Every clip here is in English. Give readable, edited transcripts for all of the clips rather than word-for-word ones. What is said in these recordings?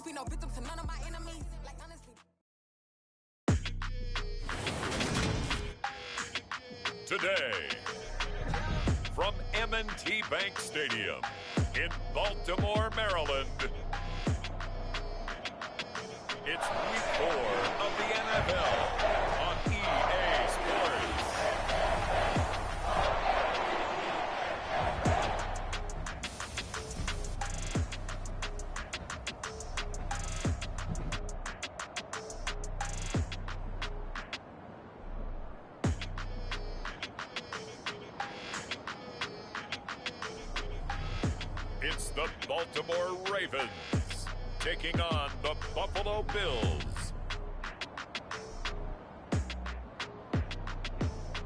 truth be no victim to none of my enemies. Like honestly. Today, from M&T Bank Stadium in Baltimore, Maryland, it's Week 4 of the NFL on EA Sports. It's the Baltimore Ravens taking on the Buffalo Bills.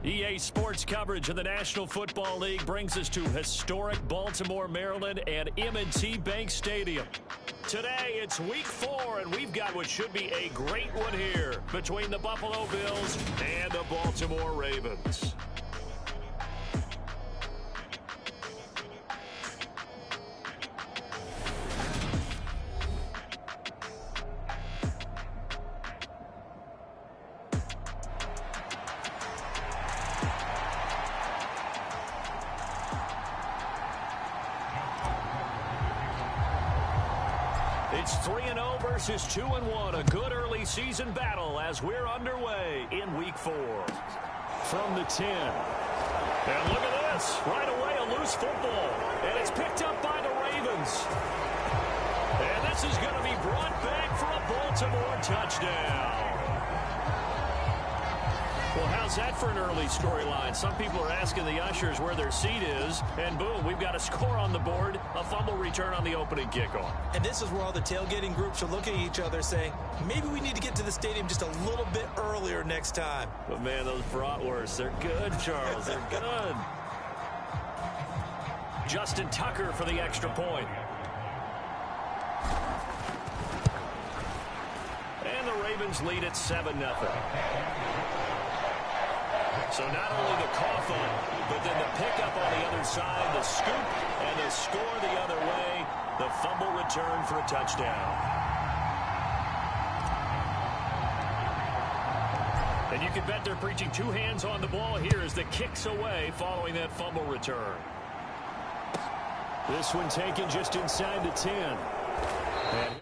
EA Sports coverage of the National Football League brings us to historic Baltimore, Maryland and M&T Bank Stadium. Today, it's Week 4, and we've got what should be a great one here between the Buffalo Bills and the Baltimore Ravens. It's 3-0 versus 2-1, a good early season battle as we're underway in Week 4. From the 10. And look at this, right away a loose football, and it's picked up by the Ravens. And this is going to be brought back for a Baltimore touchdown. Well, how's that for an early storyline? Some people are asking the ushers where their seat is, and boom, we've got a score on the board, a fumble return on the opening kickoff. And this is where all the tailgating groups are looking at each other saying, maybe we need to get to the stadium just a little bit earlier next time. But man, those bratwursts, they're good, Charles, they're good. Justin Tucker for the extra point. And the Ravens lead at 7-0. So not only the cough up, but then the pickup on the other side, the scoop, and the score the other way, the fumble return for a touchdown. And you can bet they're preaching two hands on the ball here as the kick's away following that fumble return. This one taken just inside the 10. And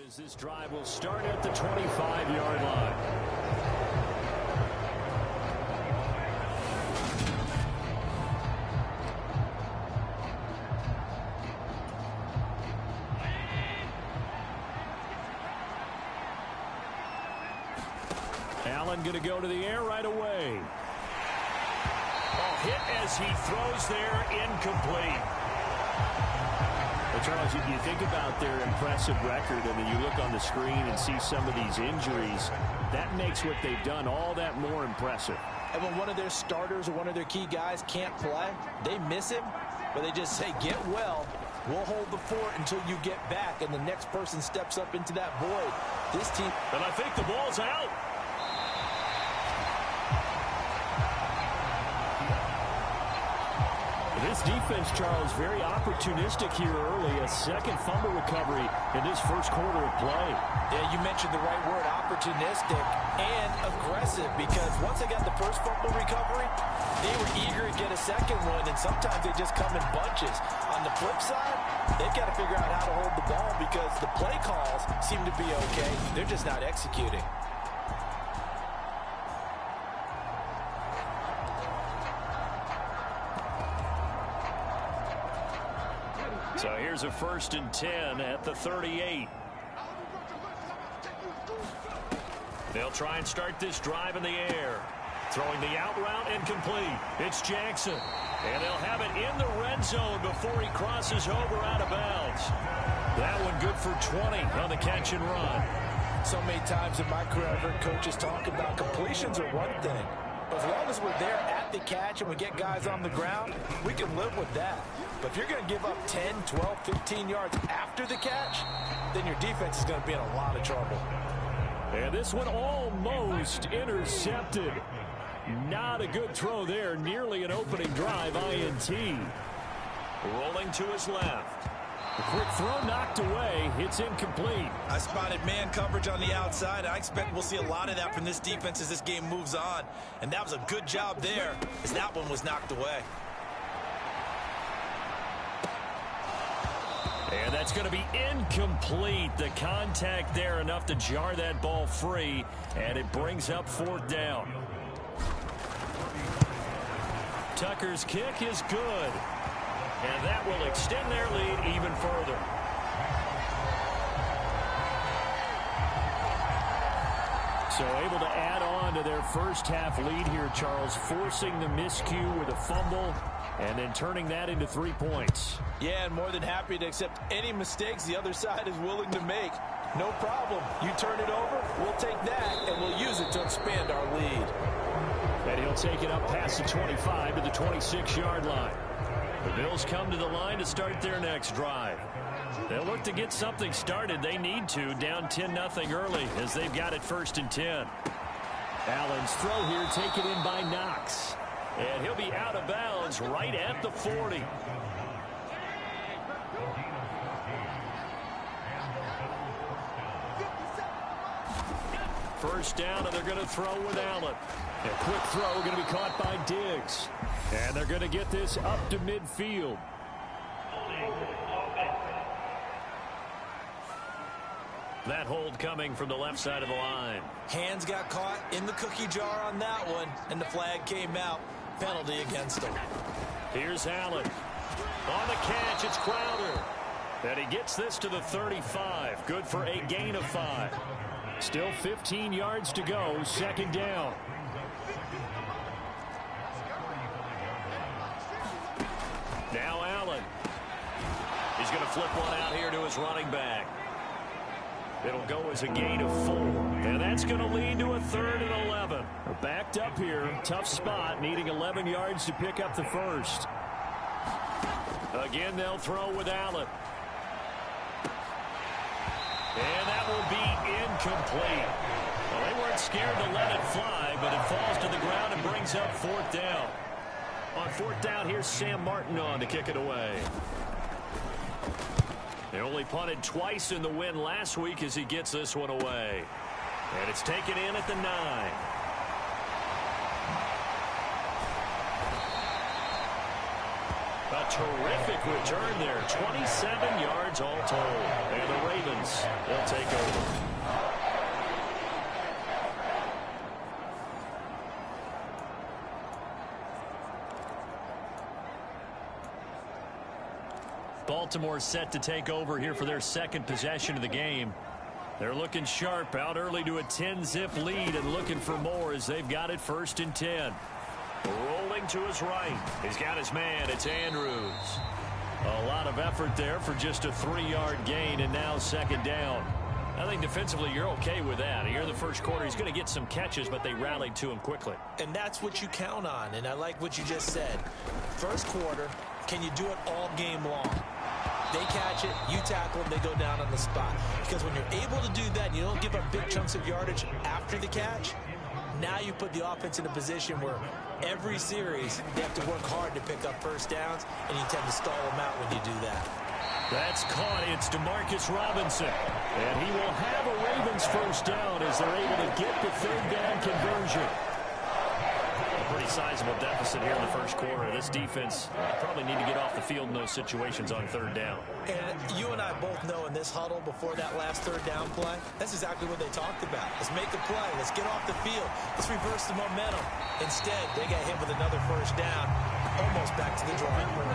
as this drive will start at the 25-yard line. Allen going to go to the air right away. Hit as he throws there, incomplete. Well, Charles, you think about their impressive record, and then you look on the screen and see some of these injuries. That makes what they've done all that more impressive. And when one of their starters or one of their key guys can't play, they miss him, but they just say, get well. We'll hold the fort until you get back, and the next person steps up into that void. This team... And I think the ball's out. This defense, Charles, very opportunistic here early. A second fumble recovery in this first quarter of play. Yeah, you mentioned the right word, opportunistic and aggressive, because once they got the first fumble recovery, they were eager to get a second one, and sometimes they just come in bunches. On the flip side, they've got to figure out how to hold the ball because the play calls seem to be okay. They're just not executing. So here's a 1st and 10 at the 38. They'll try and start this drive in the air. Throwing the out route incomplete. It's Jackson. And they'll have it in the red zone before he crosses over out of bounds. That one good for 20 on the catch and run. So many times in my career I've heard coaches talk about completions are one thing. As long as we're there at the catch and we get guys on the ground, we can live with that. But if you're going to give up 10, 12, 15 yards after the catch, then your defense is going to be in a lot of trouble. And this one almost intercepted. Not a good throw there. Nearly an opening drive INT. Rolling to his left. A quick throw knocked away. It's incomplete. I spotted man coverage on the outside. I expect we'll see a lot of that from this defense as this game moves on. And that was a good job there as that one was knocked away. And that's going to be incomplete. The contact there enough to jar that ball free. And it brings up 4th down. Tucker's kick is good. And that will extend their lead even further. So able to add on to their first half lead here, Charles, forcing the miscue with a fumble and then turning that into 3 points. Yeah, and more than happy to accept any mistakes the other side is willing to make. No problem. You turn it over, we'll take that, and we'll use it to expand our lead. And he'll take it up past the 25 to the 26-yard line. The Bills come to the line to start their next drive. They'll look to get something started. They need to, down 10-0 early as they've got it 1st and 10. Allen's throw here taken in by Knox. And he'll be out of bounds right at the 40. First down, and they're going to throw with Allen. A quick throw going to be caught by Diggs. And they're going to get this up to midfield. That hold coming from the left side of the line. Hands got caught in the cookie jar on that one, and the flag came out. Penalty against him. Here's Allen. On the catch, it's Crowder. And he gets this to the 35. Good for a gain of 5. Still 15 yards to go. 2nd down. Now Allen. He's going to flip one out here to his running back. It'll go as a gain of 4. And that's going to lead to a 3rd and 11. We're backed up here. Tough spot, needing 11 yards to pick up the first. Again, they'll throw with Allen. And that will be incomplete. Well, they weren't scared to let it fly, but it falls to the ground and brings up 4th down. On 4th down, here's Sam Martin on to kick it away. They only punted twice in the win last week as he gets this one away. And it's taken in at the 9. A terrific return there. 27 yards all told. And the Ravens will take over. Baltimore set to take over here for their second possession of the game. They're looking sharp, out early to a 10-zip lead and looking for more as they've got it 1st and 10. Rolling to his right. He's got his man. It's Andrews. A lot of effort there for just a 3-yard gain, and now 2nd down. I think defensively you're okay with that. Here in the first quarter, he's going to get some catches, but they rallied to him quickly. And that's what you count on, and I like what you just said. First quarter, can you do it all game long? They catch it, you tackle them, they go down on the spot. Because when you're able to do that and you don't give up big chunks of yardage after the catch, now you put the offense in a position where every series they have to work hard to pick up first downs, and you tend to stall them out when you do that. That's caught. It's Demarcus Robinson. And he will have a Ravens first down as they're able to get the 3rd down conversion. A pretty sizable deficit here in the first quarter. This defense probably need to get off the field in those situations on 3rd down. And you and I both know in this huddle before that last 3rd down play, that's exactly what they talked about. Let's make a play. Let's get off the field. Let's reverse the momentum. Instead, they got hit with another first down, almost back to the drawing board.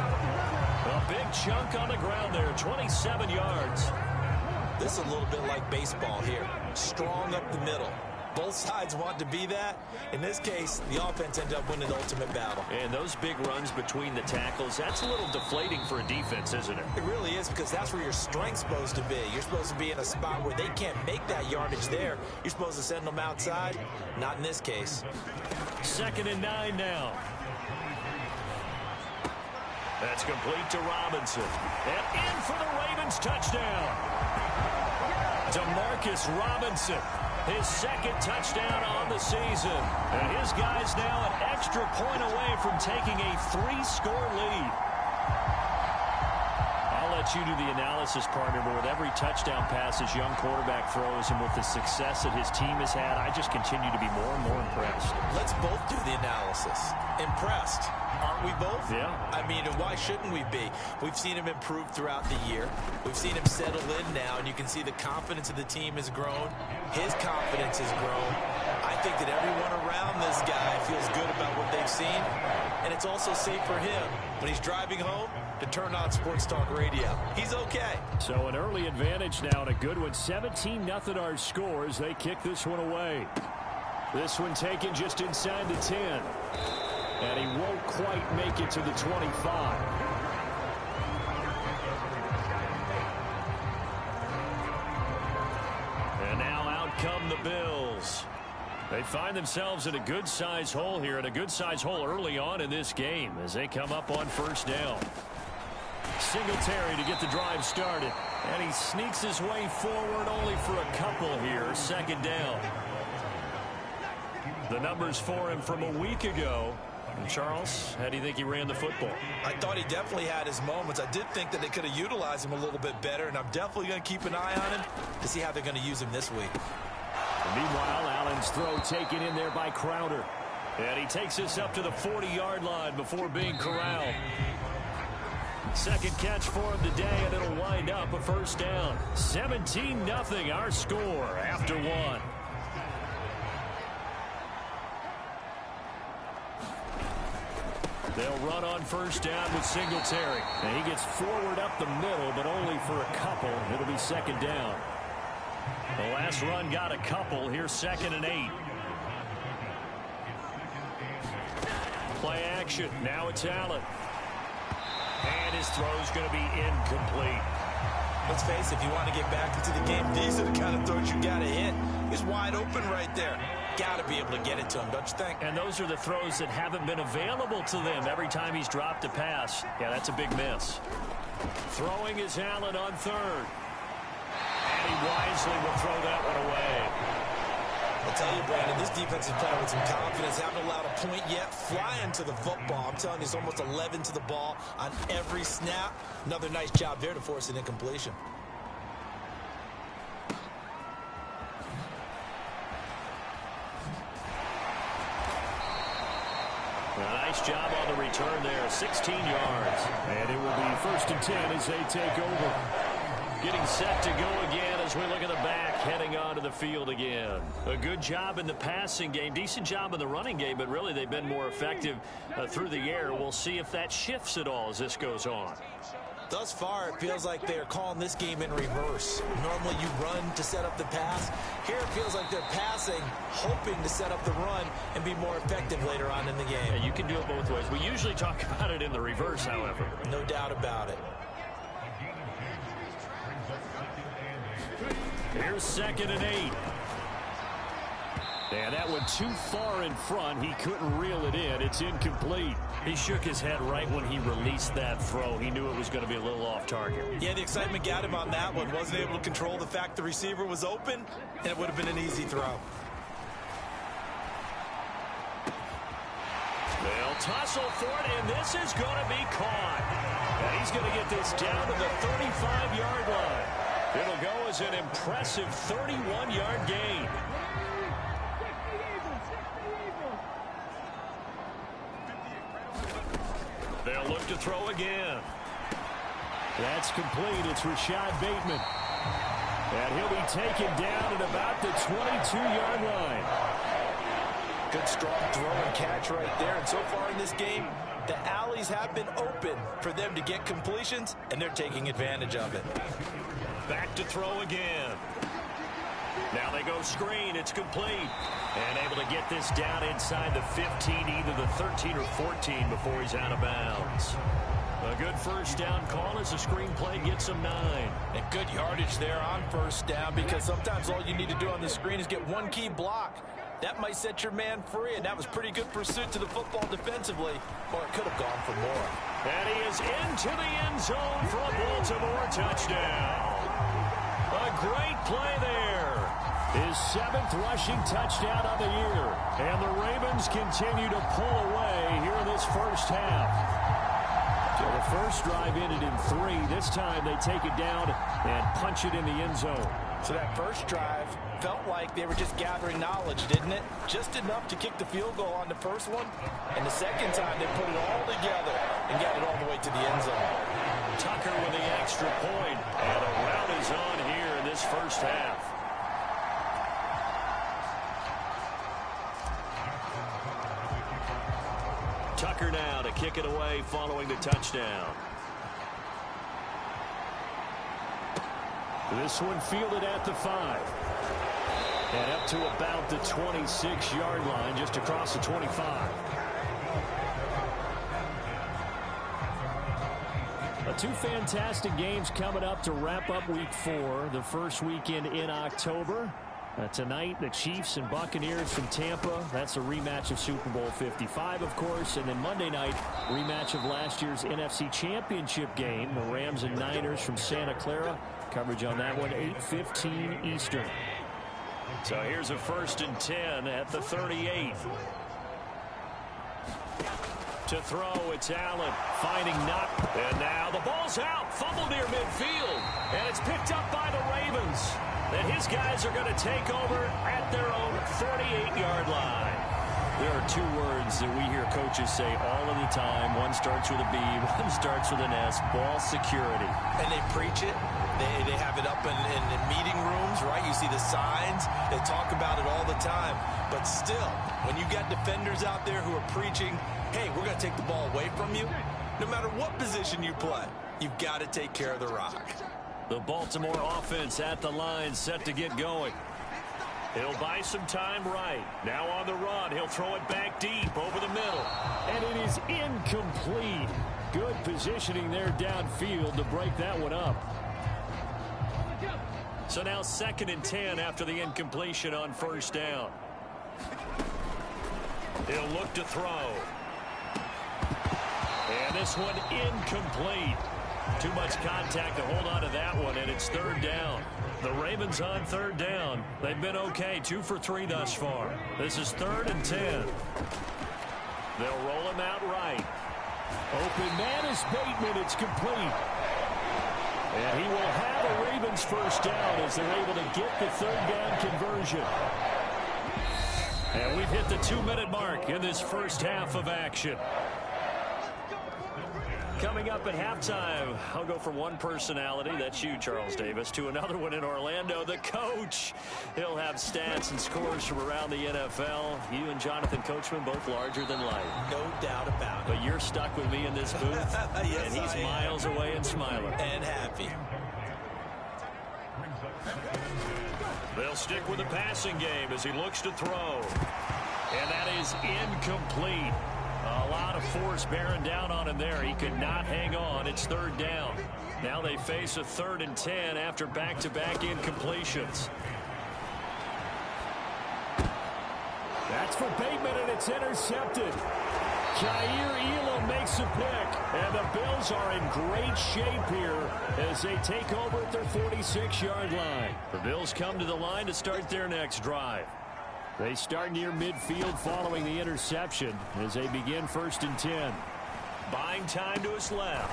A big chunk on the ground there, 27 yards. This is a little bit like baseball here. Strong up the middle. Both sides want to be that. In this case, the offense ended up winning the ultimate battle. And those big runs between the tackles, that's a little deflating for a defense, isn't it? It really is, because that's where your strength's supposed to be. You're supposed to be in a spot where they can't make that yardage there. You're supposed to send them outside. Not in this case. 2nd and 9 now. That's complete to Robinson. And in for the Ravens touchdown. Demarcus Robinson, his 2nd touchdown on the season. And his guy's now an extra point away from taking a 3-score lead. I'll let you do the analysis, partner, but with every touchdown pass his young quarterback throws and with the success that his team has had, I just continue to be more and more impressed. Let's both do the analysis. Impressed. Aren't we both? Yeah. I mean, why shouldn't we be? We've seen him improve throughout the year. We've seen him settle in now, and you can see the confidence of the team has grown. His confidence has grown. I think that everyone around this guy feels good about what they've seen, and it's also safe for him when he's driving home to turn on Sports Talk Radio. He's okay. So an early advantage now and a good one. 17-0 our score as they kick this one away. This one taken just inside the 10. And he won't quite make it to the 25. And now out come the Bills. They find themselves in a good-sized hole here, and a good-sized hole early on in this game as they come up on 1st down. Singletary to get the drive started. And he sneaks his way forward only for a couple here. 2nd down. The numbers for him from a week ago. And Charles, how do you think he ran the football? I thought he definitely had his moments. I did think that they could have utilized him a little bit better, and I'm definitely going to keep an eye on him to see how they're going to use him this week. And meanwhile, Allen's throw taken in there by Crowder. And he takes us up to the 40-yard line before being corralled. 2nd catch for him today, and it'll wind up a 1st down. 17-0 our score after 1. They'll run on 1st down with Singletary. And he gets forward up the middle, but only for a couple. It'll be 2nd down. The last run got a couple. Here's 2nd and 8. Play action. Now it's Allen. And his throw's going to be incomplete. Let's face it, if you want to get back into the game, these are the kind of throws you got to hit. He's wide open right there. Got to be able to get it to him, don't you think? And those are the throws that haven't been available to them every time he's dropped a pass. Yeah, that's a big miss. Throwing is Allen on 3rd. And he wisely will throw that one away. I'll tell you, Brandon, this defense is playing with some confidence. Haven't allowed a point yet. Flying to the football. I'm telling you, it's almost 11 to the ball on every snap. Another nice job there to force an incompletion. A nice job on the return there, 16 yards. And it will be 1st and 10 as they take over. Getting set to go again as we look at the back, heading onto the field again. A good job in the passing game, decent job in the running game, but really they've been more effective through the air. We'll see if that shifts at all as this goes on. Thus far, it feels like they're calling this game in reverse. Normally you run to set up the pass. Here it feels like they're passing, hoping to set up the run and be more effective later on in the game. Yeah, you can do it both ways. We usually talk about it in the reverse, however. No doubt about it. Here's 2nd and 8. And that one too far in front. He couldn't reel it in. It's incomplete. He shook his head right when he released that throw. He knew it was going to be a little off target. Yeah, the excitement got him on that one. Wasn't able to control the fact the receiver was open, and it would have been an easy throw. They'll tussle for it, and this is going to be caught. And he's going to get this down to the 35-yard line. It'll go as an impressive 31-yard gain. They'll look to throw again. That's complete. It's Rashad Bateman. And he'll be taken down at about the 22-yard line. Good strong throw and catch right there. And so far in this game, the alleys have been open for them to get completions, and they're taking advantage of it. Back to throw again. Now they go screen. It's complete. And able to get this down inside the 15, either the 13 or 14 before he's out of bounds. A good first down call as the screen play gets him 9. And good yardage there on first down, because sometimes all you need to do on the screen is get one key block. That might set your man free, and that was pretty good pursuit to the football defensively, or it could have gone for more. And he is into the end zone for a Baltimore touchdown. A great play there. His 7th rushing touchdown of the year. And the Ravens continue to pull away here in this first half. So the first drive ended in 3. This time they take it down and punch it in the end zone. So that first drive felt like they were just gathering knowledge, didn't it? Just enough to kick the field goal on the first one. And the second time they put it all together and got it all the way to the end zone. Tucker with the extra point. And a rout is on here in this first half. Tucker now to kick it away following the touchdown. This one fielded at the 5. And up to about the 26-yard line, just across the 25. Two fantastic games coming up to wrap up Week 4, the first weekend in October. Tonight, the Chiefs and Buccaneers from Tampa. That's a rematch of Super Bowl 55, of course. And then Monday night, rematch of last year's NFC Championship game, the Rams and Niners from Santa Clara. Coverage on that one, 8:15 Eastern. So here's a 1st and 10 at the 38. To throw, it's Allen finding Knock. And now the ball's out. Fumble near midfield. And it's picked up by the Ravens. And his guys are going to take over at their own 38-yard line. There are 2 words that we hear coaches say all of the time. One starts with a B, one starts with an S. Ball security. And they preach it. They have it up in meeting rooms, right? You see the signs. They talk about it all the time. But still, when you got defenders out there who are preaching, hey, we're going to take the ball away from you, no matter what position you play, you've got to take care of the rock. The Baltimore offense at the line, set to get going. He'll buy some time right. Now on the run, he'll throw it back deep over the middle. And it is incomplete. Good positioning there downfield to break that one up. So now 2nd and 10 after the incompletion on first down. He'll look to throw. And this one incomplete. Too much contact to hold on to that one, and it's 3rd down. The Ravens on 3rd down. They've been okay, 2 for 3 thus far. This is 3rd and 10. They'll roll him out right. Open man is Bateman. It's complete. And he will have a Ravens first down as they're able to get the 3rd down conversion. And we've hit the 2-minute mark in this first half of action. Coming up at halftime, I'll go from one personality, that's you, Charles Davis, to another one in Orlando, the coach. He'll have stats and scores from around the NFL. You and Jonathan Coachman, both larger than life. No doubt about it. But you're stuck with me in this booth, Yes, and he's I am. miles away and smiling. And happy. They'll stick with the passing game as he looks to throw. And that is incomplete. A lot of force bearing down on him there. He could not hang on. It's third down. Now they face a 3rd and 10 after back-to-back incompletions. That's for Bateman, and it's intercepted. Jair Elam makes a pick, and the Bills are in great shape here as they take over at their 46-yard line. The Bills come to the line to start their next drive. They start near midfield following the interception as they begin 1st and 10. Buying time to his left.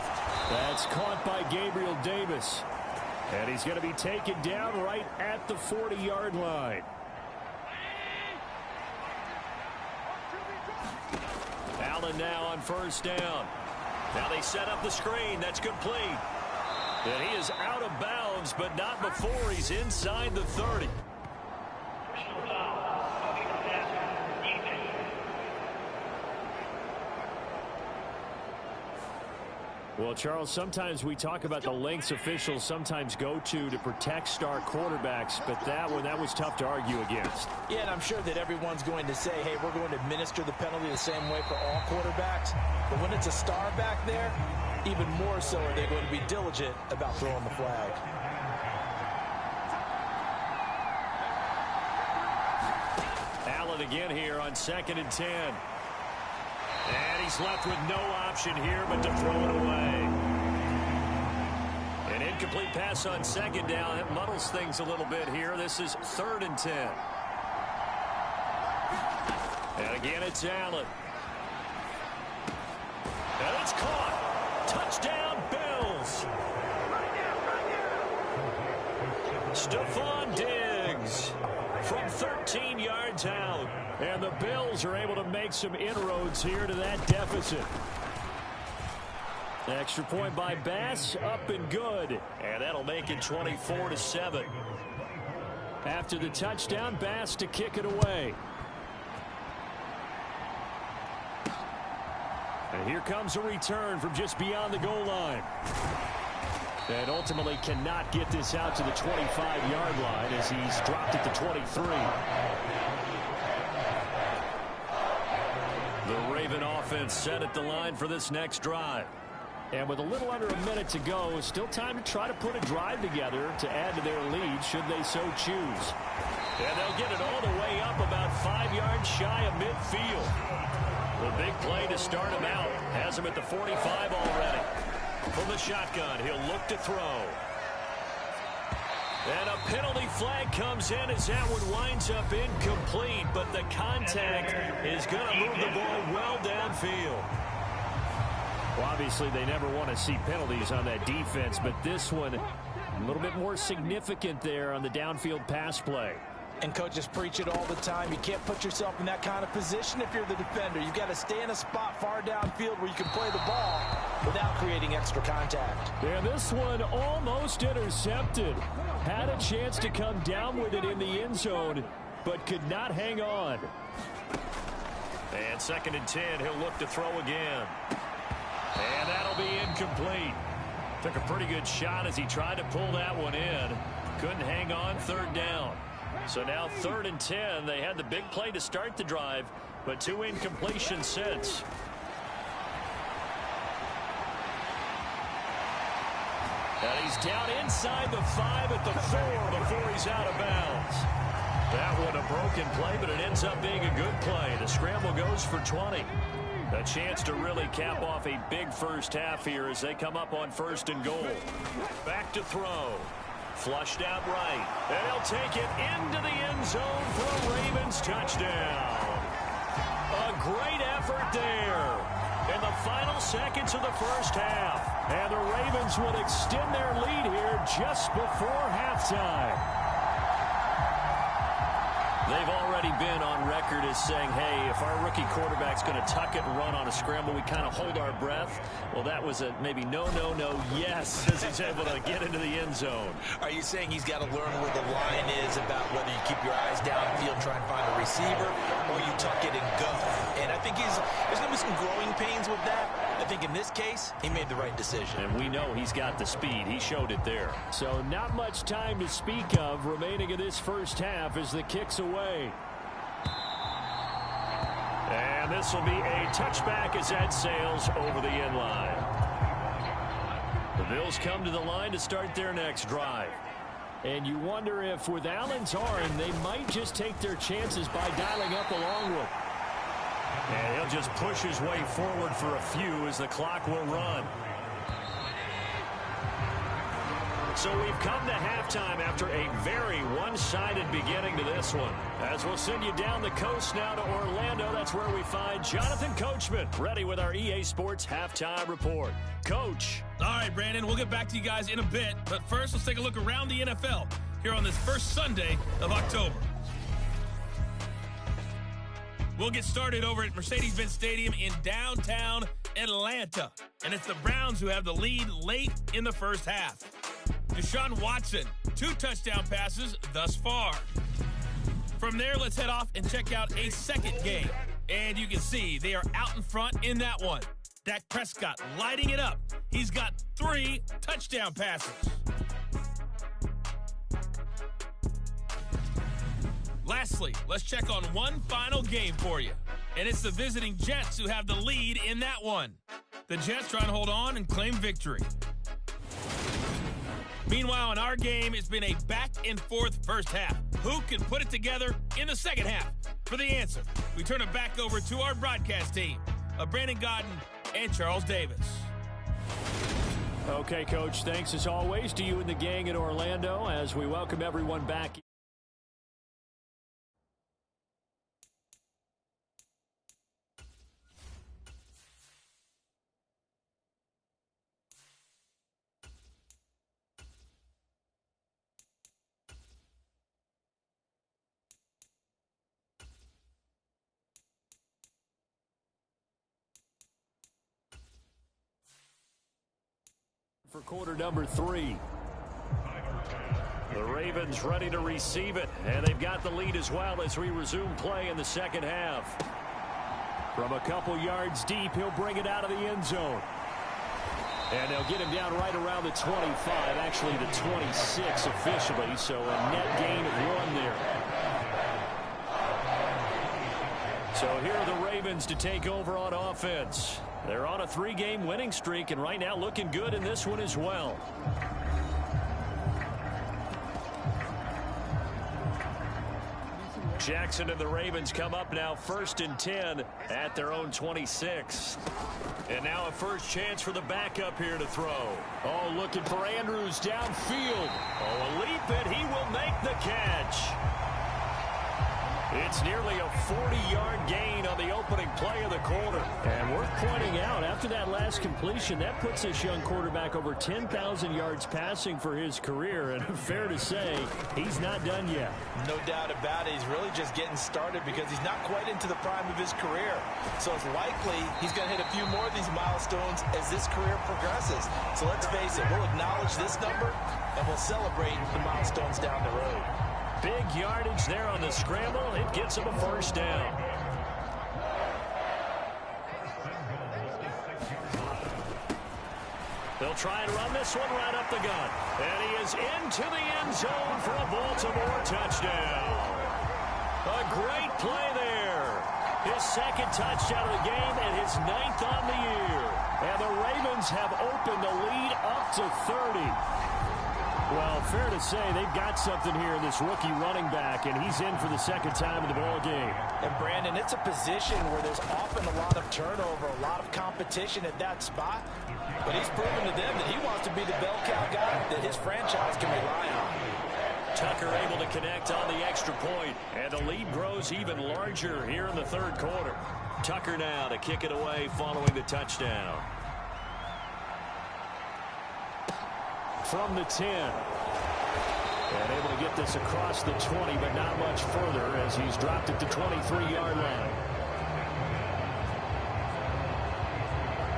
That's caught by Gabriel Davis. And he's going to be taken down right at the 40-yard line. Allen now on 1st down. Now they set up the screen. That's complete. And he is out of bounds, but not before he's inside the 30. Well, Charles, sometimes we talk about the lengths officials sometimes go to protect star quarterbacks, but that was tough to argue against. Yeah, and I'm sure that everyone's going to say, hey, we're going to administer the penalty the same way for all quarterbacks. But when it's a star back there, even more so are they going to be diligent about throwing the flag. Allen again here on 2nd and 10. And he's left with no option here but to throw it away. An incomplete pass on 2nd down. It muddles things a little bit here. This is 3rd and 10. And again, it's Allen. And it's caught. Touchdown, Bills. Stephon Diggs from 13 yards out. And the Bills are able to make some inroads here to that deficit. Extra point by Bass, up and good. And that'll make it 24-7. After the touchdown, Bass to kick it away. And here comes a return from just beyond the goal line. And ultimately cannot get this out to the 25-yard line as he's dropped at the 23. The Raven offense set at the line for this next drive. And with a little under a minute to go, still time to try to put a drive together to add to their lead should they so choose. And they'll get it all the way up about 5 yards shy of midfield. The big play to start him out has him at the 45 already. From the shotgun, he'll look to throw. And a penalty flag comes in as that one winds up incomplete, but the contact is going to move the ball well downfield. Well, obviously they never want to see penalties on that defense, but this one a little bit more significant there on the downfield pass play. And coaches preach it all the time. You can't put yourself in that kind of position if you're the defender. You've got to stay in a spot far downfield where you can play the ball without creating extra contact. And this one almost intercepted. Had a chance to come down with it in the end zone, but could not hang on. And 2nd and 10, he'll look to throw again. And that'll be incomplete. Took a pretty good shot as he tried to pull that one in. Couldn't hang on, 3rd down. So now 3rd and 10. They had the big play to start the drive, but 2 incompletions since. And he's down inside the 5 at the 4 before he's out of bounds. That one a broken play, but it ends up being a good play. The scramble goes for 20. A chance to really cap off a big first half here as they come up on 1st and goal. Back to throw. Flushed out right. And he'll take it into the end zone for a Ravens touchdown. A great effort there in the final seconds of the first half. And the Ravens will extend their lead here just before halftime. They've already been on record as saying, hey, if our rookie quarterback's going to tuck it and run on a scramble, we kind of hold our breath. Well, that was a maybe no, yes, as he's able to get into the end zone. Are you saying he's got to learn where the line is about whether you keep your eyes downfield, try and find a receiver, or you tuck it and go? And I think there's going to be some growing pains with that. I think in this case, he made the right decision. And we know he's got the speed. He showed it there. So not much time to speak of remaining in this first half as the kick's away. And this will be a touchback as that sails over the end line. The Bills come to the line to start their next drive. And you wonder if with Allen's arm, they might just take their chances by dialing up a long one. And he'll just push his way forward for a few as the clock will run. So we've come to halftime after a very one-sided beginning to this one. As we'll send you down the coast now to Orlando, that's where we find Jonathan Coachman, ready with our EA Sports Halftime Report. Coach. All right, Brandon, we'll get back to you guys in a bit. But first, let's take a look around the NFL here on this first Sunday of October. We'll get started over at Mercedes-Benz Stadium in downtown Atlanta. And it's the Browns who have the lead late in the first half. Deshaun Watson, 2 touchdown passes thus far. From there, let's head off and check out a second game. And you can see they are out in front in that one. Dak Prescott lighting it up. He's got 3 touchdown passes. Lastly, let's check on one final game for you. And it's the visiting Jets who have the lead in that one. The Jets trying to hold on and claim victory. Meanwhile, in our game, it's been a back-and-forth first half. Who can put it together in the second half? For the answer, we turn it back over to our broadcast team of Brandon Godden and Charles Davis. Okay, Coach, thanks as always to you and the gang in Orlando as we welcome everyone back. For quarter number 3. The Ravens ready to receive it, and they've got the lead as well as we resume play in the second half. From a couple yards deep, he'll bring it out of the end zone. And they'll get him down right around the 25, actually the 26 officially, so a net gain of 1 there. So here are the Ravens to take over on offense. They're on a 3-game winning streak, and right now looking good in this one as well. Jackson and the Ravens come up now 1st and 10 at their own 26. And now a first chance for the backup here to throw. Oh, looking for Andrews downfield. Oh, a leap, and he will make the catch. It's nearly a 40-yard gain on the opening play of the quarter. And worth pointing out, after that last completion, that puts this young quarterback over 10,000 yards passing for his career. And fair to say, he's not done yet. No doubt about it. He's really just getting started because he's not quite into the prime of his career. So it's likely he's going to hit a few more of these milestones as this career progresses. So let's face it, we'll acknowledge this number and we'll celebrate the milestones down the road. Big yardage there on the scramble. It gets him a first down. They'll try and run this one right up the gut. And he is into the end zone for a Baltimore touchdown. A great play there. His second touchdown of the game and his 9th on the year. And the Ravens have opened the lead up to 30. Well, fair to say they've got something here in this rookie running back, and he's in for the second time in the ball game. And, Brandon, it's a position where there's often a lot of turnover, a lot of competition at that spot. But he's proven to them that he wants to be the bell cow guy that his franchise can rely on. Tucker able to connect on the extra point, and the lead grows even larger here in the third quarter. Tucker now to kick it away following the touchdown. From the 10. And able to get this across the 20, but not much further as he's dropped it to 23-yard line.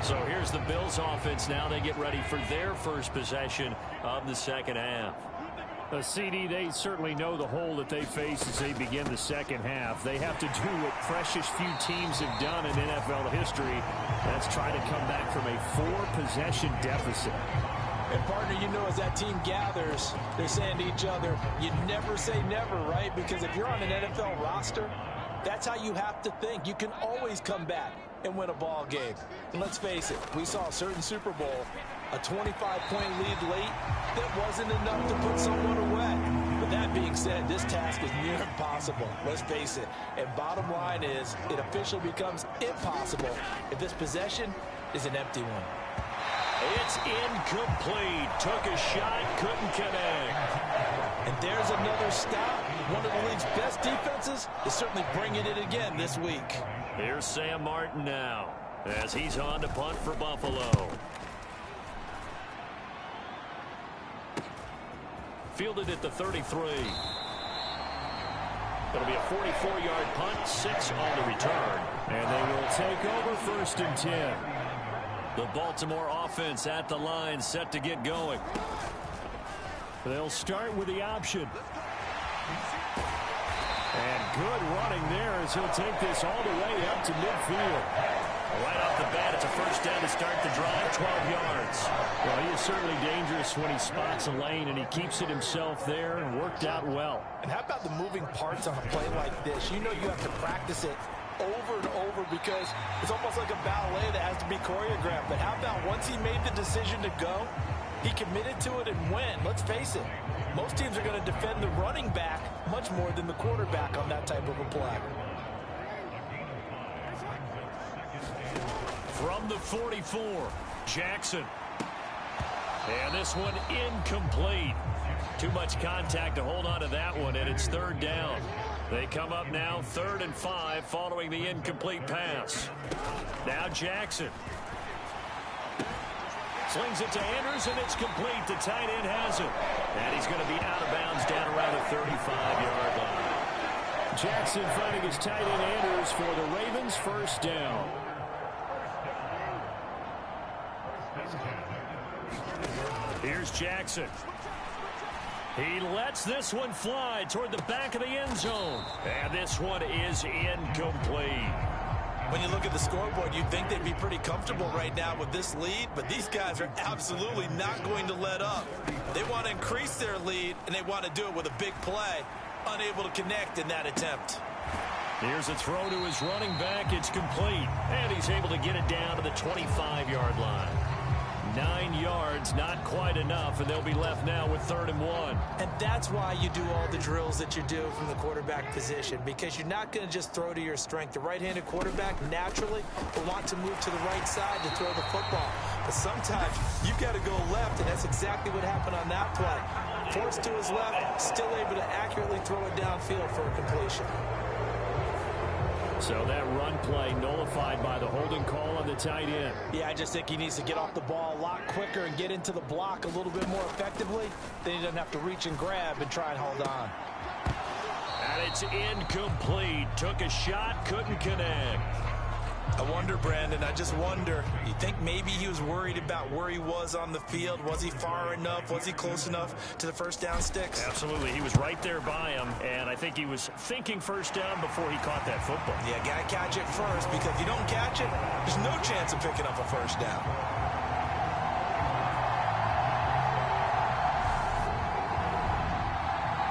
So here's the Bills offense now. They get ready for their first possession of the second half. The CD, they certainly know the hole that they face as they begin the second half. They have to do what precious few teams have done in NFL history. That's try to come back from a 4-possession deficit. And, partner, you know, as that team gathers, they're saying to each other, you never say never, right? Because if you're on an NFL roster, that's how you have to think. You can always come back and win a ball game. And let's face it, we saw a certain Super Bowl, a 25-point lead late, that wasn't enough to put someone away. But that being said, this task is near impossible. Let's face it. And bottom line is, it officially becomes impossible if this possession is an empty one. It's incomplete. Took a shot, couldn't connect. And there's another stop. One of the league's best defenses is certainly bringing it again this week. Here's Sam Martin now as he's on to punt for Buffalo. Fielded at the 33. It'll be a 44-yard punt, 6 on the return. And they will take over 1st and 10. The Baltimore offense at the line, set to get going. They'll start with the option. And good running there as he'll take this all the way up to midfield. Right off the bat, it's a first down to start the drive, 12 yards. Well, he is certainly dangerous when he spots a lane, and he keeps it himself there and worked out well. And how about the moving parts on a play like this? You know you have to practice it over and over because it's almost like a ballet that has to be choreographed. But how about once he made the decision to go, he committed to it and went. Let's face it, most teams are going to defend the running back much more than the quarterback on that type of a play. From the 44, Jackson. And this one incomplete. Too much contact to hold on to that one, and it's 3rd down. They come up now 3rd and 5 following the incomplete pass. Now Jackson. Slings it to Andrews, and it's complete. The tight end has it. And he's going to be out of bounds down around the 35-yard line. Jackson finding his tight end Andrews for the Ravens' 1st down. Here's Jackson. He lets this one fly toward the back of the end zone. And this one is incomplete. When you look at the scoreboard, you'd think they'd be pretty comfortable right now with this lead, but these guys are absolutely not going to let up. They want to increase their lead, and they want to do it with a big play. Unable to connect in that attempt. Here's a throw to his running back. It's complete. And he's able to get it down to the 25-yard line. 9 yards, not quite enough, and they'll be left now with 3rd and 1. And that's why you do all the drills that you do from the quarterback position, because you're not going to just throw to your strength. The right-handed quarterback naturally will want to move to the right side to throw the football. But sometimes you've got to go left, and that's exactly what happened on that play. Forced to his left, still able to accurately throw it downfield for a completion. So that run play nullified by the holding call on the tight end. Yeah, I just think he needs to get off the ball a lot quicker and get into the block a little bit more effectively. Then he doesn't have to reach and grab and try and hold on. And it's incomplete. Took a shot, couldn't connect. I wonder, Brandon, I just wonder. You think maybe he was worried about where he was on the field? Was he far enough? Was he close enough to the first down sticks? Absolutely. He was right there by him, and I think he was thinking first down before he caught that football. Yeah, got to catch it first, because if you don't catch it, there's no chance of picking up a first down.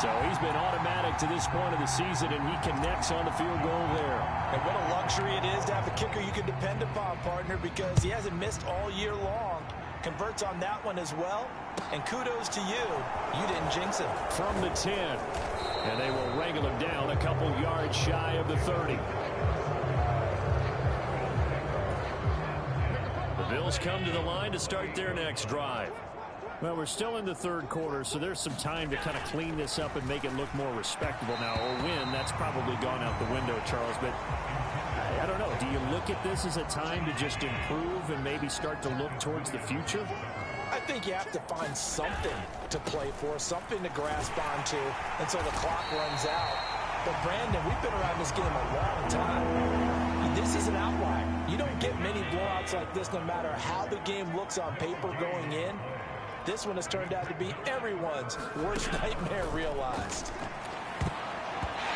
So he's been automatic to this point of the season, and he connects on the field goal there. And what a luxury it is to have a kicker you can depend upon, partner, because he hasn't missed all year long. Converts on that one as well. And kudos to you. You didn't jinx him. From the 10. And they will wrangle him down a couple yards shy of the 30. The Bills come to the line to start their next drive. Well, we're still in the 3rd quarter, so there's some time to kind of clean this up and make it look more respectable now. Or win, that's probably gone out the window, Charles. But I don't know. Do you look at this as a time to just improve and maybe start to look towards the future? I think you have to find something to play for, something to grasp onto until the clock runs out. But, Brandon, we've been around this game a long time. This is an outlier. You don't get many blowouts like this no matter how the game looks on paper going in. This one has turned out to be everyone's worst nightmare realized.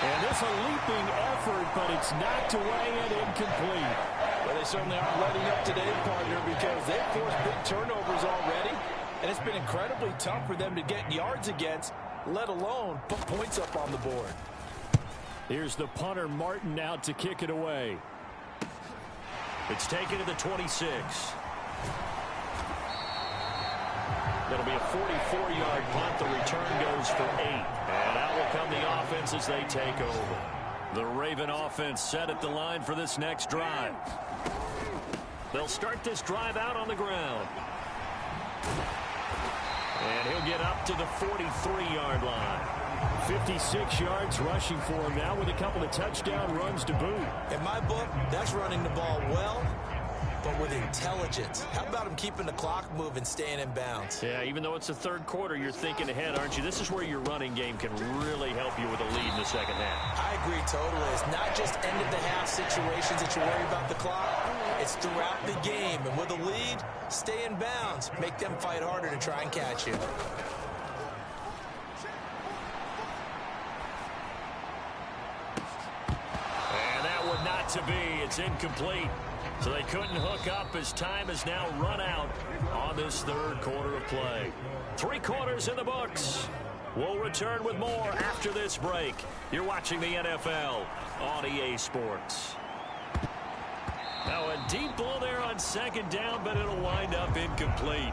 And this a leaping effort, but it's knocked away and incomplete. Well, they certainly aren't letting up today, partner, because they've forced big turnovers already. And it's been incredibly tough for them to get yards against, let alone put points up on the board. Here's the punter, Martin, out to kick it away. It's taken to the 26. That'll be a 44-yard punt. The return goes for 8. And out will come the offense as they take over. The Raven offense set at the line for this next drive. They'll start this drive out on the ground. And he'll get up to the 43-yard line. 56 yards rushing for him now with a couple of touchdown runs to boot. In my book, that's running the ball well, but with intelligence. How about him keeping the clock moving, staying in bounds? Yeah, even though it's the third quarter, you're thinking ahead, aren't you? This is where your running game can really help you with a lead in the second half. I agree totally. It's not just end-of-the-half situations that you worry about the clock. It's throughout the game. And with a lead, stay in bounds. Make them fight harder to try and catch you. And that would not to be. It's incomplete. So they couldn't hook up as time has now run out on this third quarter of play. 3 quarters in the books. We'll return with more after this break. You're watching the NFL on EA Sports. Now a deep ball there on second down, but it'll wind up incomplete.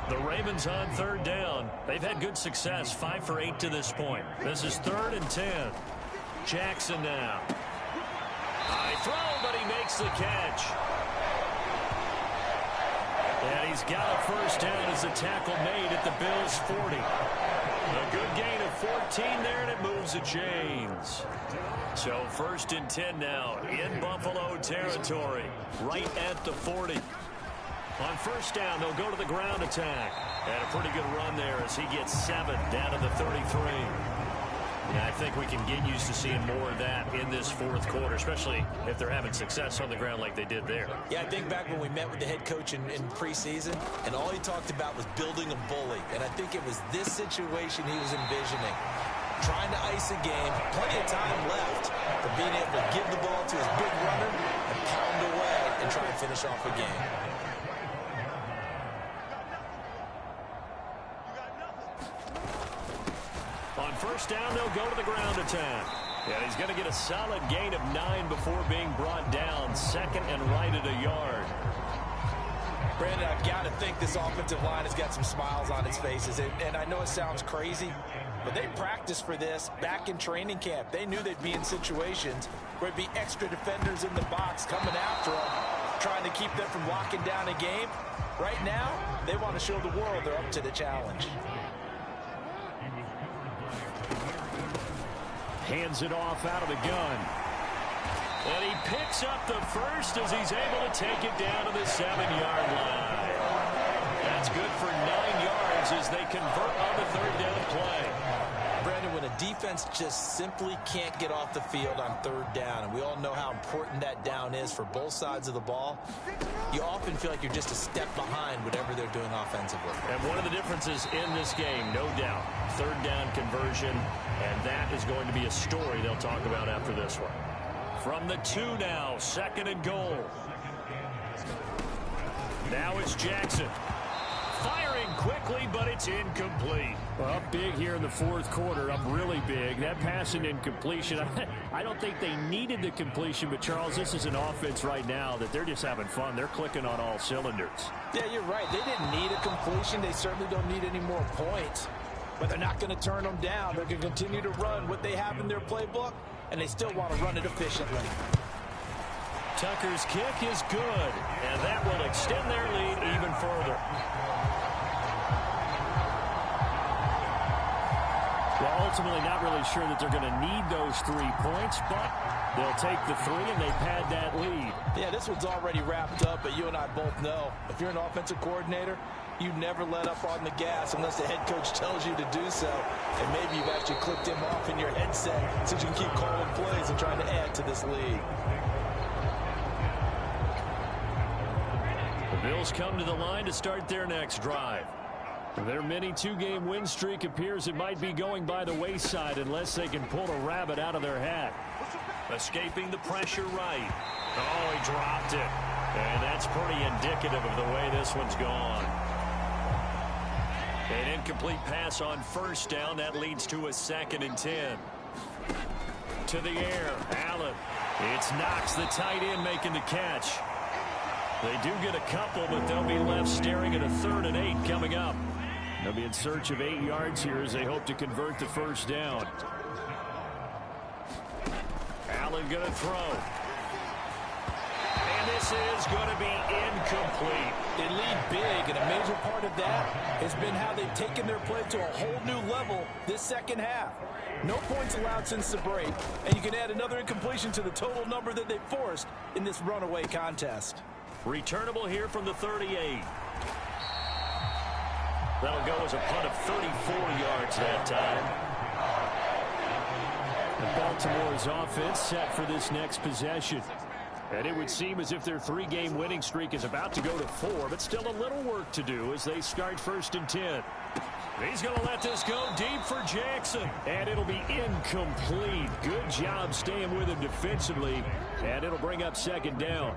The Ravens on third down. They've had good success, 5 for 8 to this point. This is 3rd and 10. Jackson now. High throw, but he makes the catch. And he's got a first down as the tackle made at the Bills' 40. A good gain of 14 there, and it moves the chains. So 1st and 10 now in Buffalo territory, right at the 40. On first down, they'll go to the ground attack. And a pretty good run there as he gets 7 down to the 33. Yeah, I think we can get used to seeing more of that in this 4th quarter, especially if they're having success on the ground like they did there. Yeah, I think back when we met with the head coach in preseason, and all he talked about was building a bully. And I think it was this situation he was envisioning. Trying to ice a game, plenty of time left, but being able to give the ball to his big runner and pound away and try and finish off a game. On first down, they'll go to the ground attack. And he's going to get a solid gain of 9 before being brought down. 2nd and right at a yard. Brandon, I've got to think this offensive line has got some smiles on its faces. And I know it sounds crazy, but they practiced for this back in training camp. They knew they'd be in situations where there'd be extra defenders in the box coming after them, trying to keep them from locking down a game. Right now, they want to show the world they're up to the challenge. Hands it off out of the gun. And he picks up the first as he's able to take it down to the 7-yard line. That's good for 9 yards as they convert on the 3rd down play. Brandon, when a defense just simply can't get off the field on 3rd down, and we all know how important that down is for both sides of the ball, you often feel like you're just a step behind whatever they're doing offensively. And one of the differences in this game, no doubt, 3rd down conversion, and that is going to be a story they'll talk about after this one. From the 2 now, 2nd and goal. Now it's Jackson. Firing quickly, but it's incomplete. Up big here in the 4th quarter, up really big. That pass and incompletion, I don't think they needed the completion, but Charles, this is an offense right now that they're just having fun. They're clicking on all cylinders. Yeah, you're right. They didn't need a completion. They certainly don't need any more points, but they're not going to turn them down. They're going to continue to run what they have in their playbook, and they still want to run it efficiently. Tucker's kick is good, and that will extend their lead even further. Well, ultimately not really sure that they're going to need those 3 points, but they'll take the 3 and they pad that lead. Yeah, this one's already wrapped up, but you and I both know if you're an offensive coordinator, you never let up on the gas unless the head coach tells you to do so. And maybe you've actually clicked him off in your headset so you can keep calling plays and trying to add to this lead. The Bills come to the line to start their next drive. Their mini two-game win streak appears it might be going by the wayside unless they can pull a rabbit out of their hat. Escaping the pressure right. Oh, he dropped it. And that's pretty indicative of the way this one's gone. An incomplete pass on first down. That leads to a 2nd and 10. To the air. Allen. It's Knox, the tight end, making the catch. They do get a couple, but they'll be left staring at a 3rd and 8 coming up. They'll be in search of 8 yards here as they hope to convert the first down. Allen going to throw. And this is going to be incomplete. They lead big, and a major part of that has been how they've taken their play to a whole new level this second half. No points allowed since the break, and you can add another incompletion to the total number that they forced in this runaway contest. Returnable here from the 38. That'll go as a punt of 34 yards that time. And Baltimore's offense set for this next possession. And it would seem as if their 3-game winning streak is about to go to 4, but still a little work to do as they start 1st and 10. He's going to let this go deep for Jackson. And it'll be incomplete. Good job staying with him defensively. And it'll bring up 2nd down.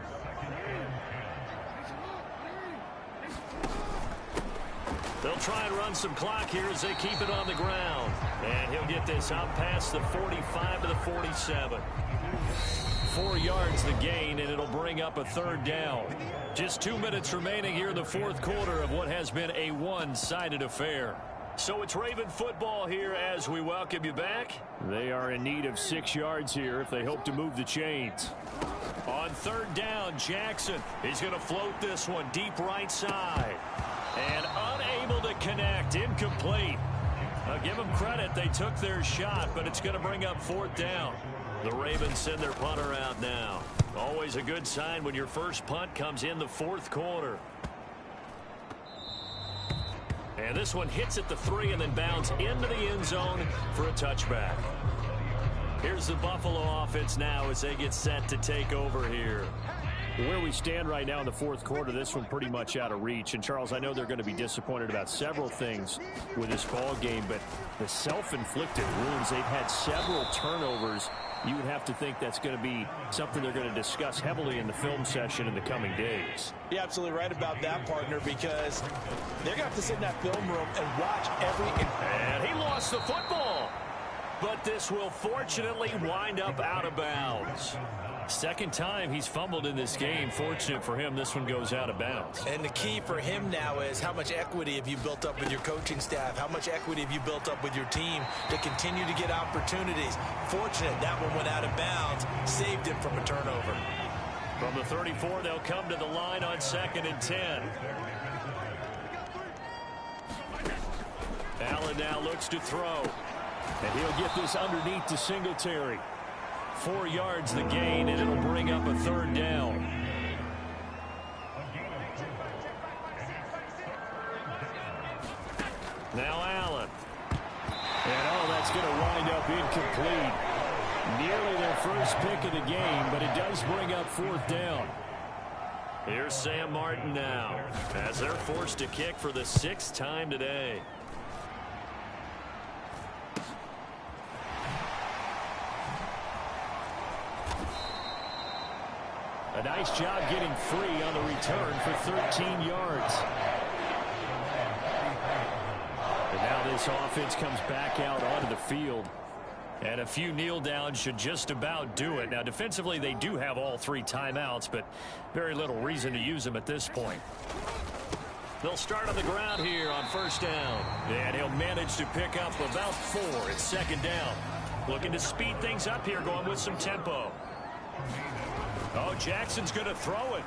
They'll try and run some clock here as they keep it on the ground. And he'll get this out past the 45 to the 47. 4 yards the gain, and it'll bring up a 3rd down. Just 2 minutes remaining here in the 4th quarter of what has been a one-sided affair. So it's Raven football here as we welcome you back. They are in need of 6 yards here if they hope to move the chains. On 3rd down, Jackson is going to float this one deep right side. And unable to connect, incomplete. I'll give them credit, they took their shot, but it's going to bring up 4th down. The Ravens send their punter out now. Always a good sign when your first punt comes in the 4th quarter. And this one hits at the 3 and then bounds into the end zone for a touchback. Here's the Buffalo offense now as they get set to take over here. Where we stand right now in the 4th quarter, this one pretty much out of reach. And, Charles, I know they're going to be disappointed about several things with this ball game, but the self-inflicted wounds, they've had several turnovers. You would have to think that's going to be something they're going to discuss heavily in the film session in the coming days. You're absolutely right about that, partner, because they're going to have to sit in that film room and watch every... And he lost the football. But this will fortunately wind up out of bounds. 2nd time he's fumbled in this game. Fortunate for him, this one goes out of bounds. And the key for him now is how much equity have you built up with your coaching staff? How much equity have you built up with your team to continue to get opportunities? Fortunate that one went out of bounds, saved him from a turnover. From the 34, they'll come to the line on 2nd and 10. Allen now looks to throw. And he'll get this underneath to Singletary. 4 yards the gain, and it'll bring up a 3rd down. Now Allen. And, that's going to wind up incomplete. Nearly their first pick of the game, but it does bring up 4th down. Here's Sam Martin now, as they're forced to kick for the 6th time today. A nice job getting free on the return for 13 yards. And now this offense comes back out onto the field. And a few kneel downs should just about do it. Now, defensively, they do have all 3 timeouts, but very little reason to use them at this point. They'll start on the ground here on 1st down. And he'll manage to pick up about 4. It's 2nd down. Looking to speed things up here, going with some tempo. Oh, Jackson's going to throw it.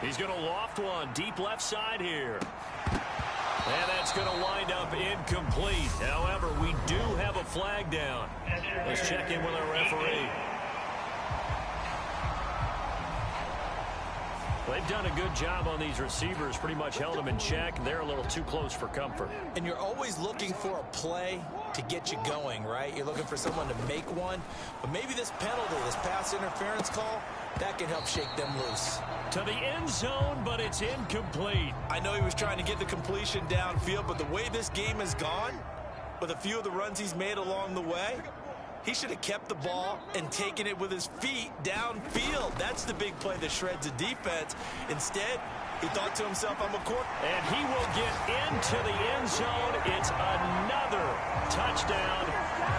He's going to loft one deep left side here. And that's going to wind up incomplete. However, we do have a flag down. Let's check in with our referee. They've done a good job on these receivers, pretty much held them in check. They're a little too close for comfort. And you're always looking for a play to get you going, right? You're looking for someone to make one. But maybe this penalty, this pass interference call, that can help shake them loose. To the end zone, but it's incomplete. I know he was trying to get the completion downfield, but the way this game has gone, with a few of the runs he's made along the way, he should have kept the ball and taken it with his feet downfield. That's the big play that shreds a defense. Instead, he thought to himself, I'm a quarterback. And he will get into the end zone. It's another touchdown.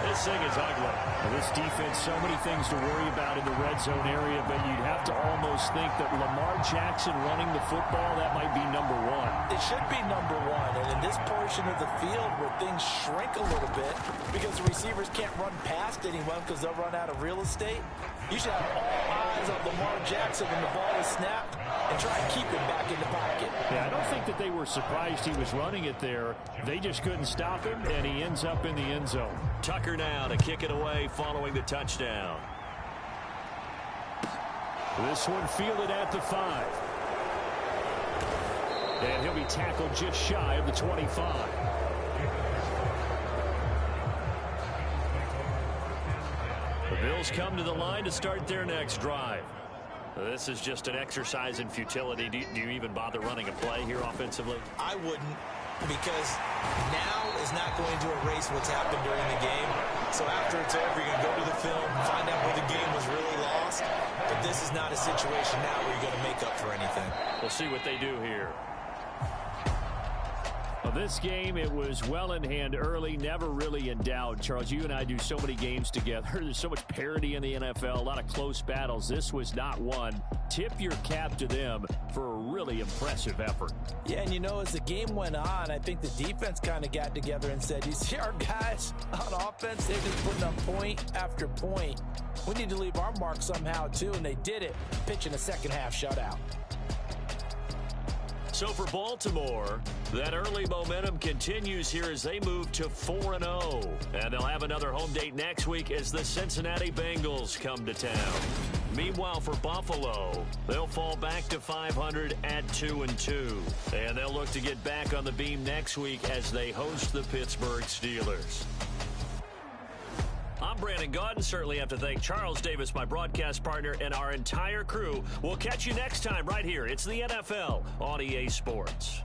This thing is ugly. Well, this defense, so many things to worry about in the red zone area, but you'd have to almost think that Lamar Jackson running the football, that might be number one. It should be number one. And in this portion of the field where things shrink a little bit because the receivers can't run past anyone because they'll run out of real estate, you should have all eyes on Lamar Jackson when the ball is snapped and try and keep him back in the pocket. Yeah, I don't think that they were surprised he was running it there. They just couldn't stop him, and he ends up in the end zone. Tucker now to kick it away following the touchdown. This one fielded at the 5. And he'll be tackled just shy of the 25. The Bills come to the line to start their next drive. This is just an exercise in futility. Do you even bother running a play here offensively? I wouldn't, because now is not going to erase what's happened during the game. So after it's over, you're going to go to the film, find out where the game was really lost. But this is not a situation now where you're going to make up for anything. We'll see what they do here. Well, this game, it was well in hand early, never really in doubt. Charles, you and I do so many games together. There's so much parity in the NFL, a lot of close battles. This was not one. Tip your cap to them for a really impressive effort. Yeah, and you know, as the game went on, I think the defense kind of got together and said, you see our guys on offense, they're just putting up point after point. We need to leave our mark somehow, too, and they did it, pitching a second-half shutout. So for Baltimore, that early momentum continues here as they move to 4-0. And they'll have another home date next week as the Cincinnati Bengals come to town. Meanwhile, for Buffalo, they'll fall back to 500 at 2-2. And they'll look to get back on the beam next week as they host the Pittsburgh Steelers. I'm Brandon Gaudin. Certainly have to thank Charles Davis, my broadcast partner, and our entire crew. We'll catch you next time right here. It's the NFL on EA Sports.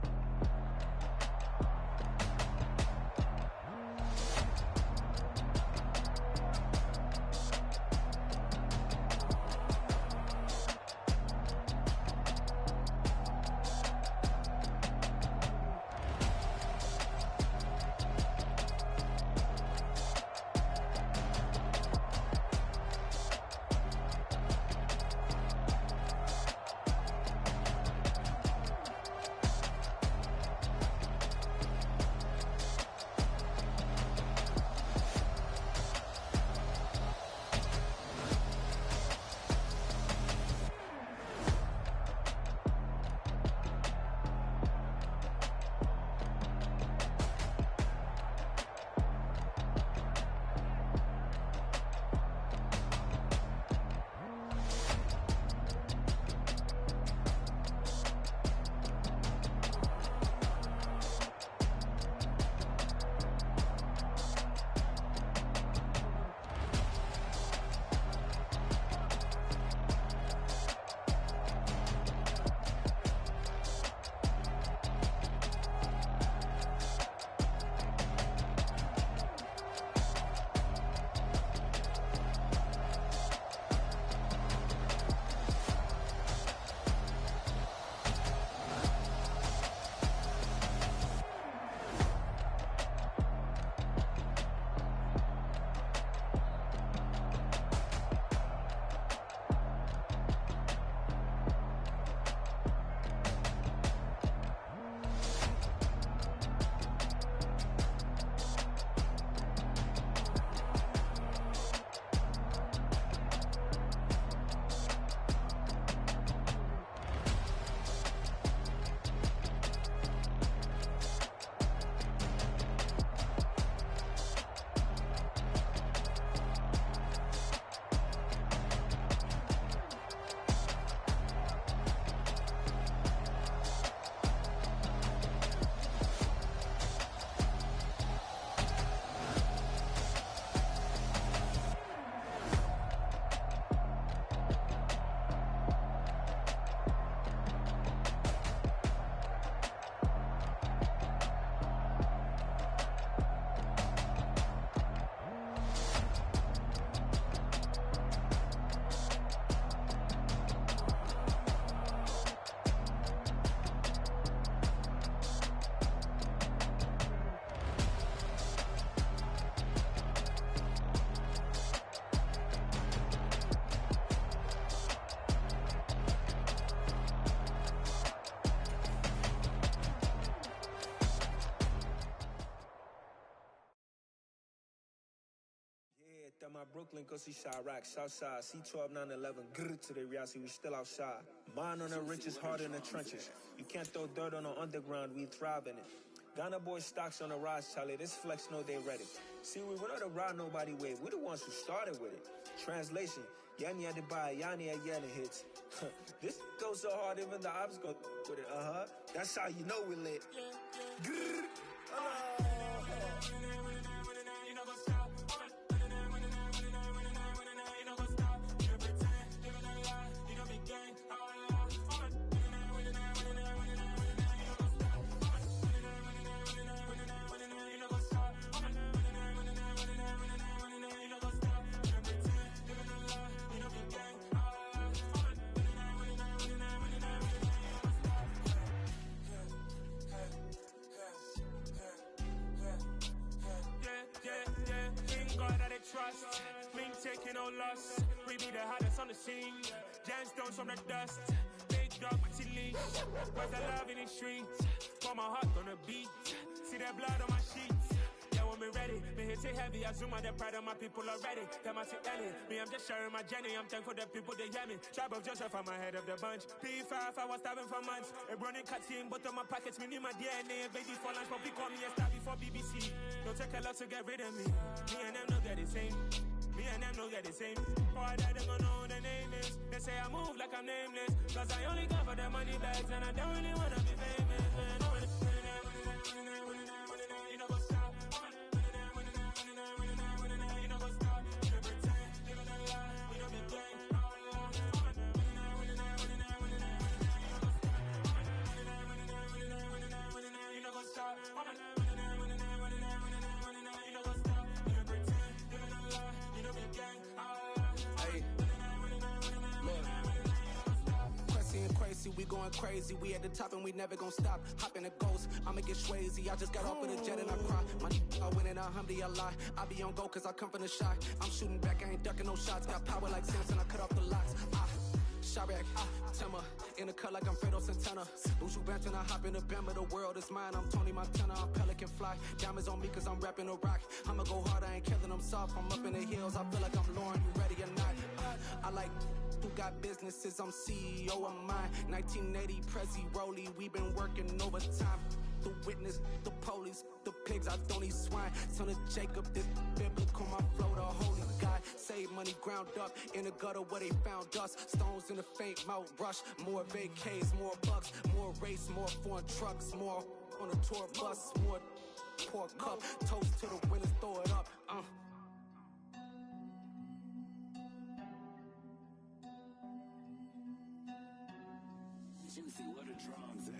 At my Brooklyn, go see Chirac, Southside, C12, 911, grrr to the reality, we still outside. Mine on the richest, heart in the trenches. You can't throw dirt on the underground, we thrive in it. Ghana boys stocks on the rise, Charlie, this flex know they ready. See, we not to ride nobody wave, we the ones who started with it. Translation, Yanni had to buy, Yanni had yelling hits. This goes so hard, even the ops go with it, That's how you know we lit. Grrr. Trust, me taking no loss. We be the hottest on the scene. Gemstones from the dust. Big dog with your leash. Where's the love in the streets? Put my heart on the beat. See that blood on my sheets. Yeah, when we ready, me hit it heavy. I zoom out the pride of my people already. Them I see Ellie. Me, I'm just sharing my journey. I'm thankful the people they hear me. Tribe of Joseph, I'm ahead of the bunch. P5, I was starving for months. A running cutscene, but on my pockets, me need my DNA. Baby for lunch, but we call me a star before BBC. Don't take a lot to get rid of me. Me and them don't get the same. Me and them don't get the same. Boy, that they gonna know who the name is. They say I move like I'm nameless. Cause I only come for the money bags and I don't really wanna be famous, man. You know what's up? You know what's up? You pretend, living a lie. We don't be gang. You know what's up? We going crazy, we at the top and we never gonna stop. Hop in a ghost, I'ma get swayzy. I just got off of the jet and I cry. My I win and alhamdulillah. I be on go cause I come from the shot. I'm shooting back, I ain't ducking no shots. Got power like Samson, I cut off the locks. Chirac, Timmer, in the cut like I'm Fredo Santana. Buju Banton, I hop in the Bama, the world is mine. I'm Tony Montana, I'm Pelican Fly. Diamonds on me cause I'm rapping a rock. I'ma go hard, I ain't killing them soft. I'm up in the hills, I feel like I'm Lauren, you ready or not? I like who got businesses, I'm CEO of mine. 1980, Prezi Rolly, we been working overtime. The witness, the police, the pigs, I don't eat swine. Son of Jacob, this biblical, my flow, the holy God. Save money ground up in the gutter where they found us. Stones in the faint mouth rush. More vacays, more bucks, more race, more foreign trucks, more on a tour bus, more pour cup. Toast to the winners, throw it up. Juicy, what a drums at.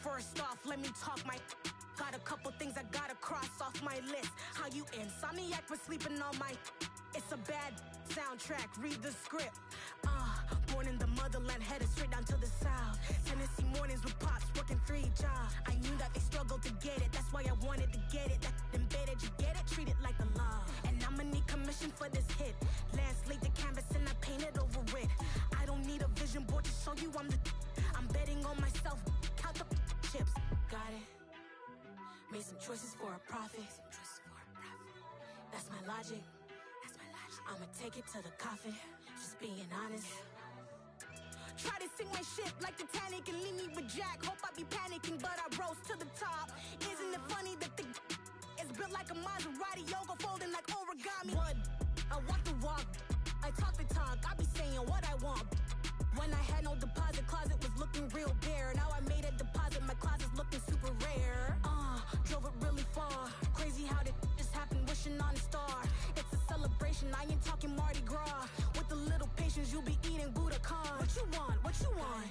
First off, let me talk my. Got a couple things I gotta cross off my list. How you insomniac for sleeping on my. It's a bad soundtrack, read the script. Born in the motherland, headed straight down to the south. Tennessee mornings with pops, working 3 jobs. I knew that they struggled to get it, that's why I wanted to get it. That embedded, you get it, treat it like a law. And I'ma need commission for this hit. Lance laid the canvas and I painted over it. I don't need a vision board to show you I'm the. I'm betting on myself, count the chips. Got it. Made some choices for a profit. That's my logic. I'ma take it to the coffin, just being honest. Try to sink my ship like Titanic and leave me with Jack. Hope I be panicking, but I rose to the top. Isn't it funny that the is built like a Maserati, yoga folding like origami? What? I walk the walk, I talk the talk, I be saying what I want. When I had no deposit, closet was looking real bare. Now I made a deposit, my closet's looking super rare. Drove it really far. Crazy how did this happen, wishing on a star. It's a celebration, I ain't talking Mardi Gras. With a little patience, you'll be eating Budokan. What you want? What you want?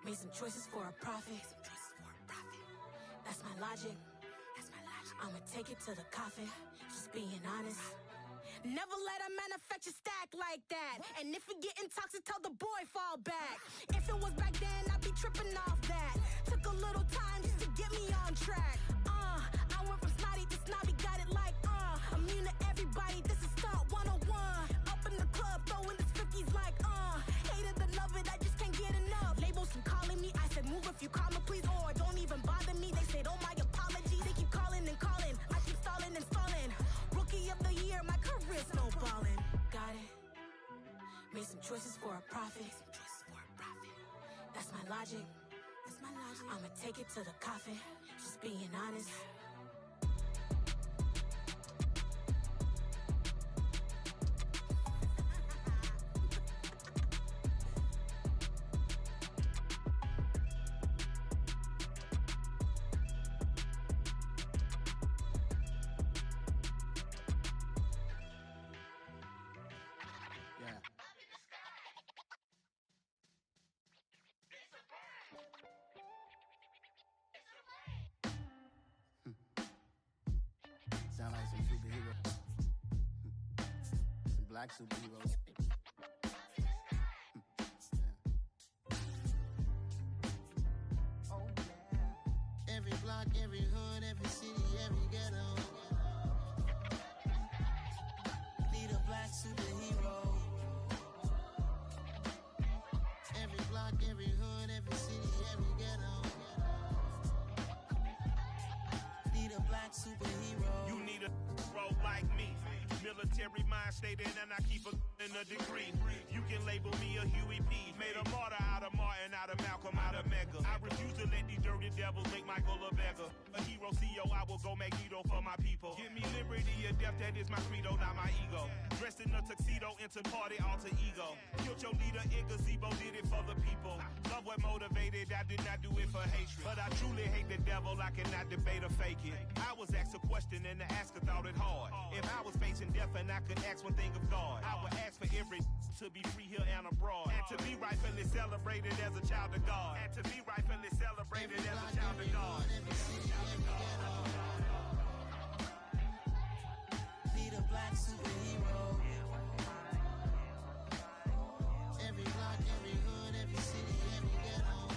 Made some choices for a profit. That's my logic. I'ma take it to the coffin, just being honest. Never let a manufacture stack like that. And if it getting toxic, tell the boy fall back. If it was back then, I'd be tripping off that. Took a little time just to get me on track. I went from snotty to snobby, got it like, immune to everybody, this is for a profit. That's my logic. I'ma take it to the coffin. Just being honest. Sound like some superheroes. Some black superheroes. Oh, yeah. Every block, every hood, every city, every ghetto. Need a black superhero. Every block, every hood, every city, every ghetto. Need a black superhero. You need a hero like me. Military mind stated, and I keep in a degree. You can label me a Huey P. Made a martyr out of Martin, out of Malcolm, out of Mega. I refuse to let these dirty devils make Michael a beggar. A hero CEO, I will go Magneto for my people. Give me liberty or death, that is my credo, not my ego. Dressed in a tuxedo, into party alter ego. Killed your leader, Gazebo, did it for the people. Love what motivated, I did not do it for hatred. But I truly hate the devil, I cannot debate or fake it. I was asked a question and the asker thought it hard. If I was facing death and I could ask one thing of God, I would ask for every to be free here and abroad, and to be rightfully celebrated as a child of God, and to be rightfully celebrated as a child of God. Need a black superhero. Every block, every hood, every city, every ghetto.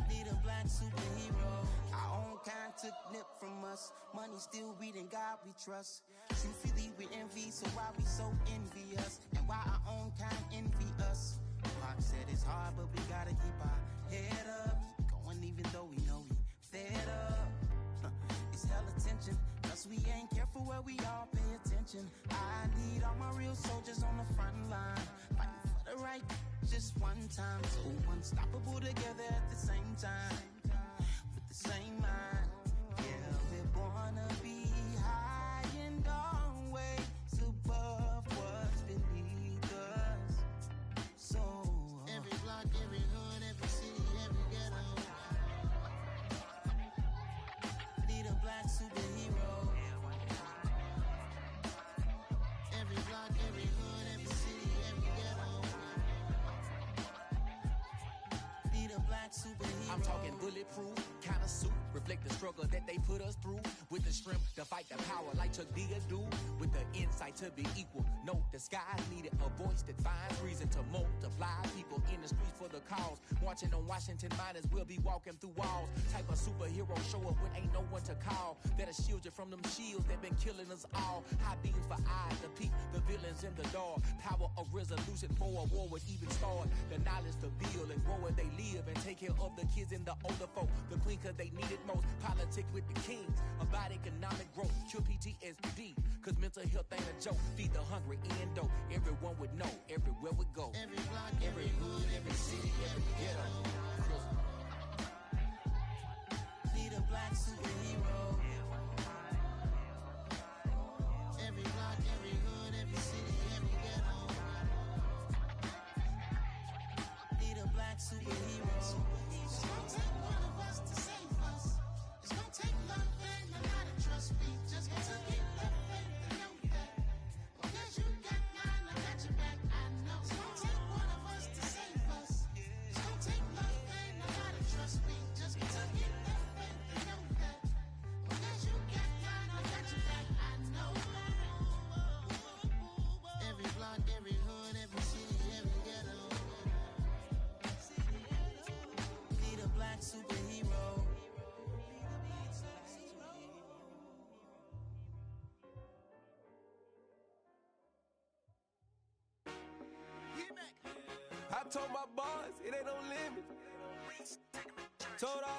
Need a black superhero. Our own kind took nip from us. Money still reading God we trust. Truthfully we envy, so why we so envious? And why our own kind envy us? Pac said it's hard, but we gotta keep our head up. Going even though we know we fed up. It's hell attention, cause we ain't careful where we all pay attention. I need all my real soldiers on the front line, fighting for the right just one time. So unstoppable together at the same time, with the same mind. Yeah, we're born to be high and always above what's beneath us. So every block, every hood, every city, every ghetto. Need a black superhero. Every block, every hood, every city, every ghetto. Need a black superhero. I'm talking bulletproof kind of suit, reflect the struggle that they put us through, with the strength to fight the power like Chuck D do, with the insight to be equal. No disguise needed, a voice that finds reason to multiply people in the streets for the cause. Marching on Washington miners, we'll be walking through walls. Type of superhero show up when ain't no one to call. That'll shield you from them shields that been killing us all. High beams for eyes to peek the villains in the dark. Power of resolution for a war would even start. The knowledge to build and grow where they live and take care of the kids and the older folk. The queen cause they need it most. Politics with the kings about economic growth. Cure PTSD cause mental health ain't a joke. Feed the hungry and dope. Everyone would know everywhere we go. Every block, every hood, every city, every ghetto. Need a black superhero. Every block, every hood, every city, every ghetto. Need a black superhero. It's gonna take one of us to save us. It's gonna take love and a lot of trust. We just got to get love and know that. Because you got mine, I got your back. I know. It's gonna take one of us to save us. It's gonna take love and a lot of trust. We just got to get love and know that. Because you got mine, I got your back. I know. Every block, every hood, every city, every ghetto. Need a black superhero. I told my boss it ain't no limit. Told all